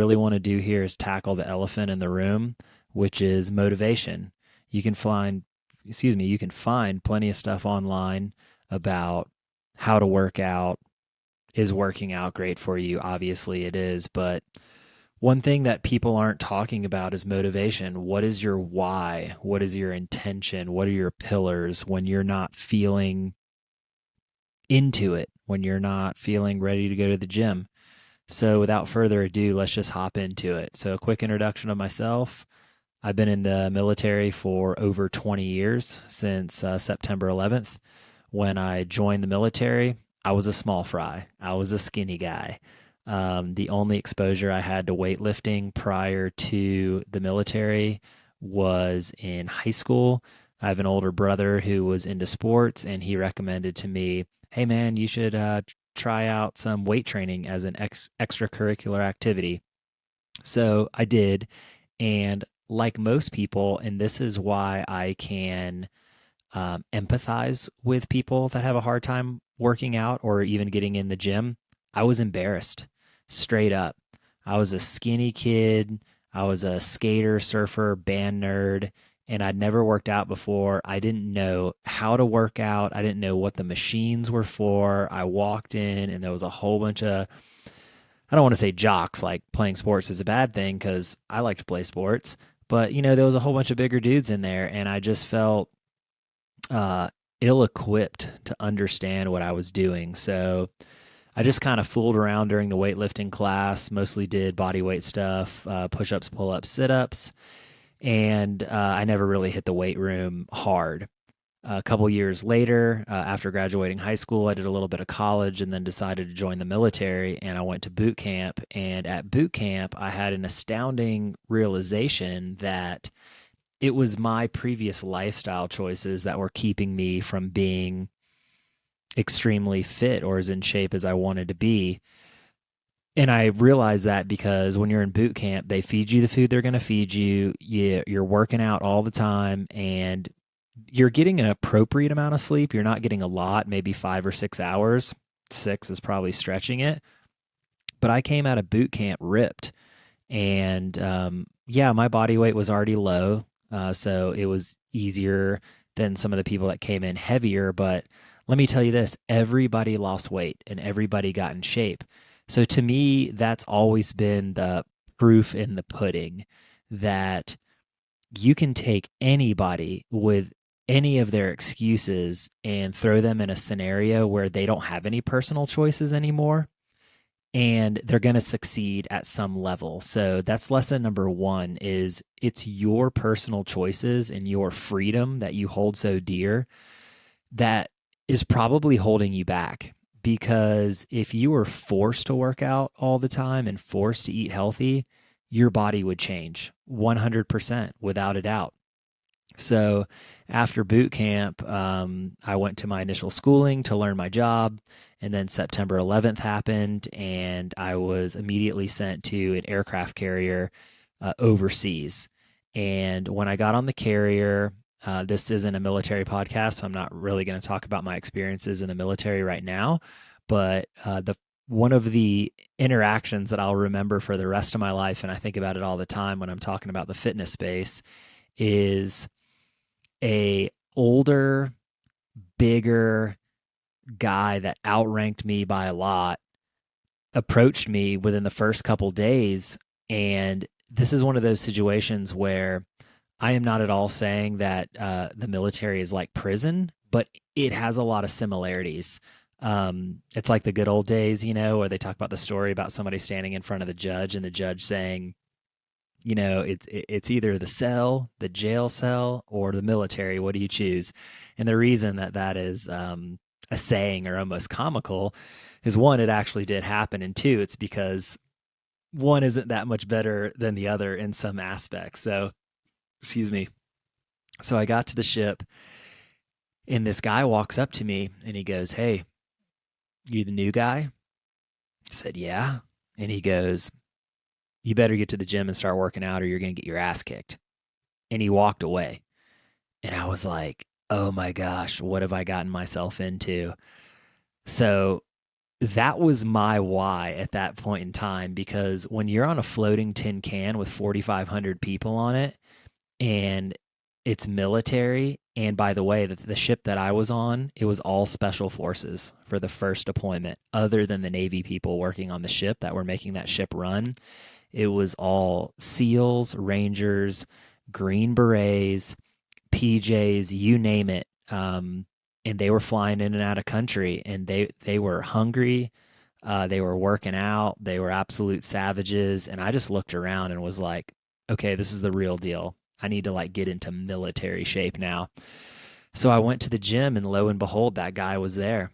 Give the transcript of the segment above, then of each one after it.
really want to do here is tackle the elephant in the room, which is motivation. You can find, you can find plenty of stuff online about how to work out. Is working out great for you? Obviously, it is. But one thing that people aren't talking about is motivation. What is your why? What is your intention? What are your pillars when you're not feeling into it, when you're not feeling ready to go to the gym? So, without further ado, let's just hop into it. So, a quick introduction of myself. I've been in the military for over 20 years since September 11th. When I joined the military, I was a small fry, I was a skinny guy. The only exposure I had to weightlifting prior to the military was in high school. I have an older brother who was into sports, and he recommended to me, hey man, you should try out some weight training as an extracurricular activity. So I did. And like most people, and this is why I can empathize with people that have a hard time working out or even getting in the gym, I was embarrassed straight up. I was a skinny kid. I was a skater, surfer, band nerd, and I'd never worked out before. I didn't know how to work out. I didn't know what the machines were for. I walked in and there was a whole bunch of, I don't want to say jocks, like playing sports is a bad thing because I like to play sports, but there was a whole bunch of bigger dudes in there, and I just felt uh, ill equipped to understand what I was doing. So I just kind of fooled around during the weightlifting class, mostly did body weight stuff, push ups, pull ups, sit ups, and I never really hit the weight room hard. A couple years later, after graduating high school, I did a little bit of college and then decided to join the military. And I went to boot camp. And at boot camp, I had an astounding realization that it was my previous lifestyle choices that were keeping me from being extremely fit or as in shape as I wanted to be. And I realized that because when you're in boot camp, they feed you the food they're going to feed you. You're working out all the time and you're getting an appropriate amount of sleep. You're not getting a lot, maybe 5 or 6 hours. Six is probably stretching it. But I came out of boot camp ripped. And yeah, my body weight was already low. So it was easier than some of the people that came in heavier. But let me tell you this, everybody lost weight and everybody got in shape. So to me, that's always been the proof in the pudding that you can take anybody with any of their excuses and throw them in a scenario where they don't have any personal choices anymore and they're going to succeed at some level. So that's lesson number 1 is it's your personal choices and your freedom that you hold so dear that is probably holding you back, because if you were forced to work out all the time and forced to eat healthy, your body would change 100% without a doubt. So after boot camp, I went to my initial schooling to learn my job. And then September 11th happened, and I was immediately sent to an aircraft carrier overseas. And when I got on the carrier, this isn't a military podcast, so I'm not really going to talk about my experiences in the military right now. But the one of the interactions that I'll remember for the rest of my life, and I think about it all the time when I'm talking about the fitness space, is a older, bigger guy that outranked me by a lot approached me within the first couple days. And this is one of those situations where I am not at all saying that the military is like prison, but it has a lot of similarities. It's like the good old days, where they talk about the story about somebody standing in front of the judge and the judge saying, it's either the cell, the jail cell, or the military. What do you choose? And the reason that that is a saying or almost comical is, one, it actually did happen, and two, it's because one isn't that much better than the other in some aspects. So, excuse me. So I got to the ship, and this guy walks up to me and he goes, "Hey, you the new guy?" I said, "Yeah." And he goes, "You better get to the gym and start working out or you're going to get your ass kicked." And he walked away. And I was like, oh my gosh, what have I gotten myself into? So that was my why at that point in time, because when you're on a floating tin can with 4,500 people on it and it's military, and by the way, the ship that I was on, it was all special forces for the first deployment, other than the Navy people working on the ship that were making that ship run. It was all SEALs, Rangers, Green Berets, PJs, you name it. And they were flying in and out of country, and they were hungry. They were working out. They were absolute savages. And I just looked around and was like, okay, this is the real deal. I need to like get into military shape now. So I went to the gym, and lo and behold, that guy was there.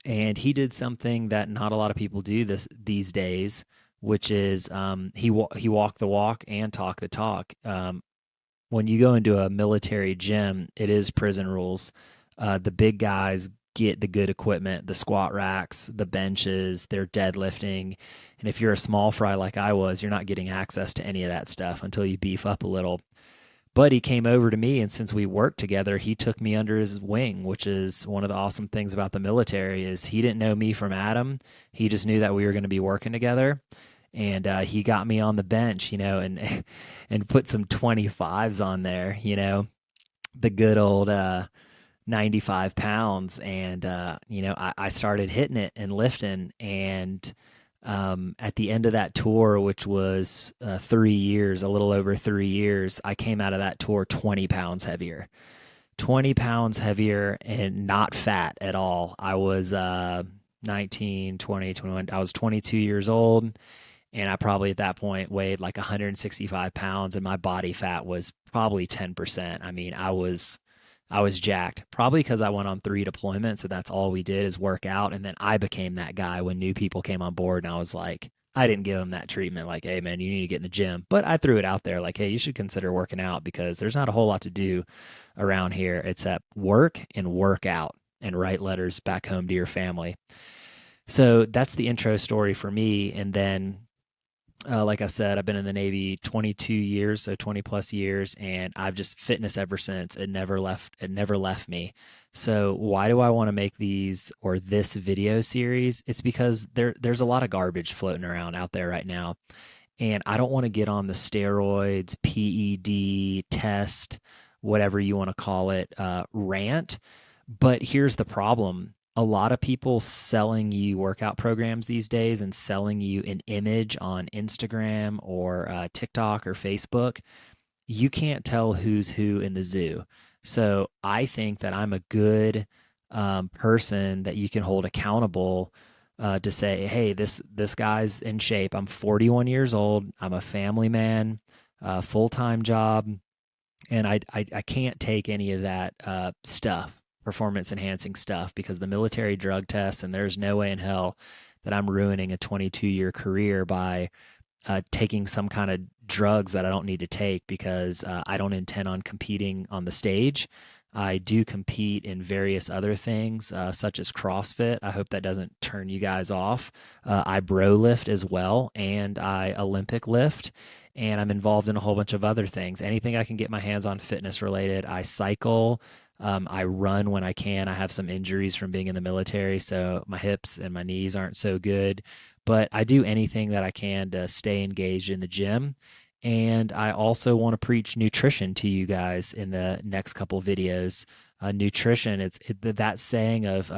And he did something that not a lot of people do these days, which is he walked the walk and talked the talk. When you go into a military gym, it is prison rules. The big guys get the good equipment, the squat racks, the benches, they're deadlifting. And if you're a small fry like I was, you're not getting access to any of that stuff until you beef up a little. But he came over to me, and since we worked together, he took me under his wing, which is one of the awesome things about the military is he didn't know me from Adam. He just knew that we were going to be working together, and he got me on the bench, and and put some 25s on there, the good old 95 pounds. And I started hitting it and lifting. And at the end of that tour, which was 3 years, a little over 3 years, I came out of that tour 20 pounds heavier. 20 pounds heavier and not fat at all. I was 19, 20, 21. I was 22 years old, and I probably at that point weighed like 165 pounds, and my body fat was probably 10%. I mean, I was jacked, probably because I went on 3 deployments, so that's all we did is work out. And then I became that guy when new people came on board, and I was like, I didn't give them that treatment like, hey man, you need to get in the gym. But I threw it out there like, hey, you should consider working out because there's not a whole lot to do around here except work and work out and write letters back home to your family. So that's the intro story for me. And then like I said, I've been in the Navy 22 years, so 20 plus years, and I've just fitness ever since. It never left. It never left me. So why do I want to make these or this video series? It's because there's a lot of garbage floating around out there right now, and I don't want to get on the steroids, PED test, whatever you want to call it, rant. But here's the problem. A lot of people selling you workout programs these days and selling you an image on Instagram or TikTok or Facebook, you can't tell who's who in the zoo. So I think that I'm a good person that you can hold accountable to say, hey, this guy's in shape. I'm 41 years old. I'm a family man, full time job, and I can't take any of that stuff, performance enhancing stuff, because the military drug test, and there's no way in hell that I'm ruining a 22-year career by taking some kind of drugs that I don't need to take because I don't intend on competing on the stage. I do compete in various other things, such as CrossFit. I hope that doesn't turn you guys off. I bro lift as well, and I Olympic lift, and I'm involved in a whole bunch of other things. Anything I can get my hands on fitness related. I cycle. I run when I can. I have some injuries from being in the military, so my hips and my knees aren't so good. But I do anything that I can to stay engaged in the gym. And I also want to preach nutrition to you guys in the next couple videos. Nutrition, that saying of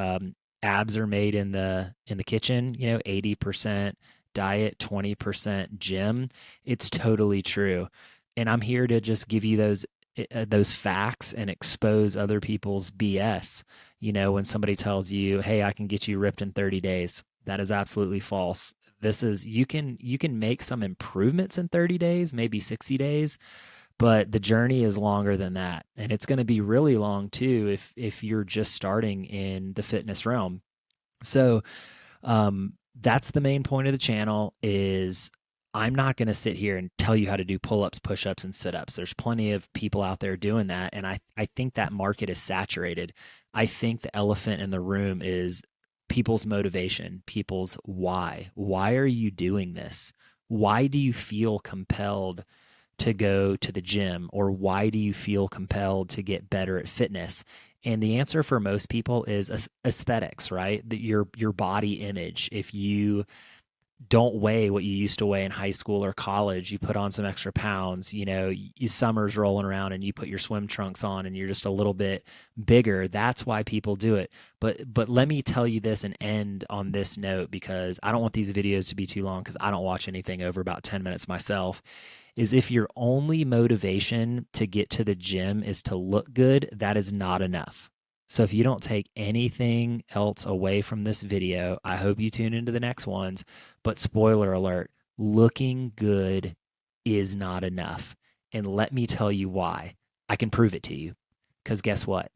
abs are made in the kitchen. 80% diet, 20% gym. It's totally true. And I'm here to just give you those facts and expose other people's BS. When somebody tells you, "Hey, I can get you ripped in 30 days." That is absolutely false. This is you can make some improvements in 30 days, maybe 60 days, but the journey is longer than that. And it's going to be really long too if you're just starting in the fitness realm. So, that's the main point of the channel is I'm not going to sit here and tell you how to do pull-ups, push-ups, and sit-ups. There's plenty of people out there doing that, and I think that market is saturated. I think the elephant in the room is people's motivation, people's why. Why are you doing this? Why do you feel compelled to go to the gym, or why do you feel compelled to get better at fitness? And the answer for most people is aesthetics, right? Your body image. If you don't weigh what you used to weigh in high school or college, you put on some extra pounds, you summer's rolling around and you put your swim trunks on and you're just a little bit bigger. That's why people do it. But let me tell you this and end on this note, because I don't want these videos to be too long, because I don't watch anything over about 10 minutes myself. Is if your only motivation to get to the gym is to look good, that is not enough. So if you don't take anything else away from this video, I hope you tune into the next ones. But spoiler alert, looking good is not enough. And let me tell you why. I can prove it to you. Because guess what?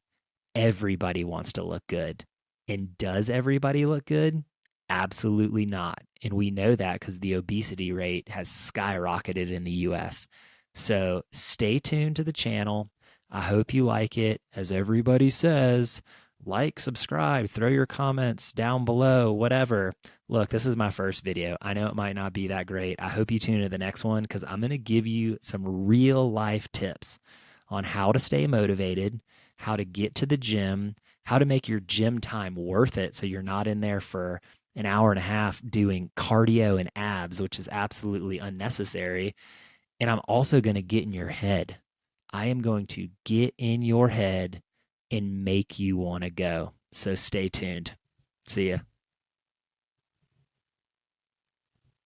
Everybody wants to look good. And does everybody look good? Absolutely not. And we know that because the obesity rate has skyrocketed in the US. So stay tuned to the channel. I hope you like it. As everybody says, like, subscribe, throw your comments down below, whatever. Look, this is my first video. I know it might not be that great. I hope you tune into the next one, because I'm going to give you some real life tips on how to stay motivated, how to get to the gym, how to make your gym time worth it so you're not in there for an hour and a half doing cardio and abs, which is absolutely unnecessary. And I'm also going to get in your head. I am going to get in your head and make you want to go. So stay tuned. See ya.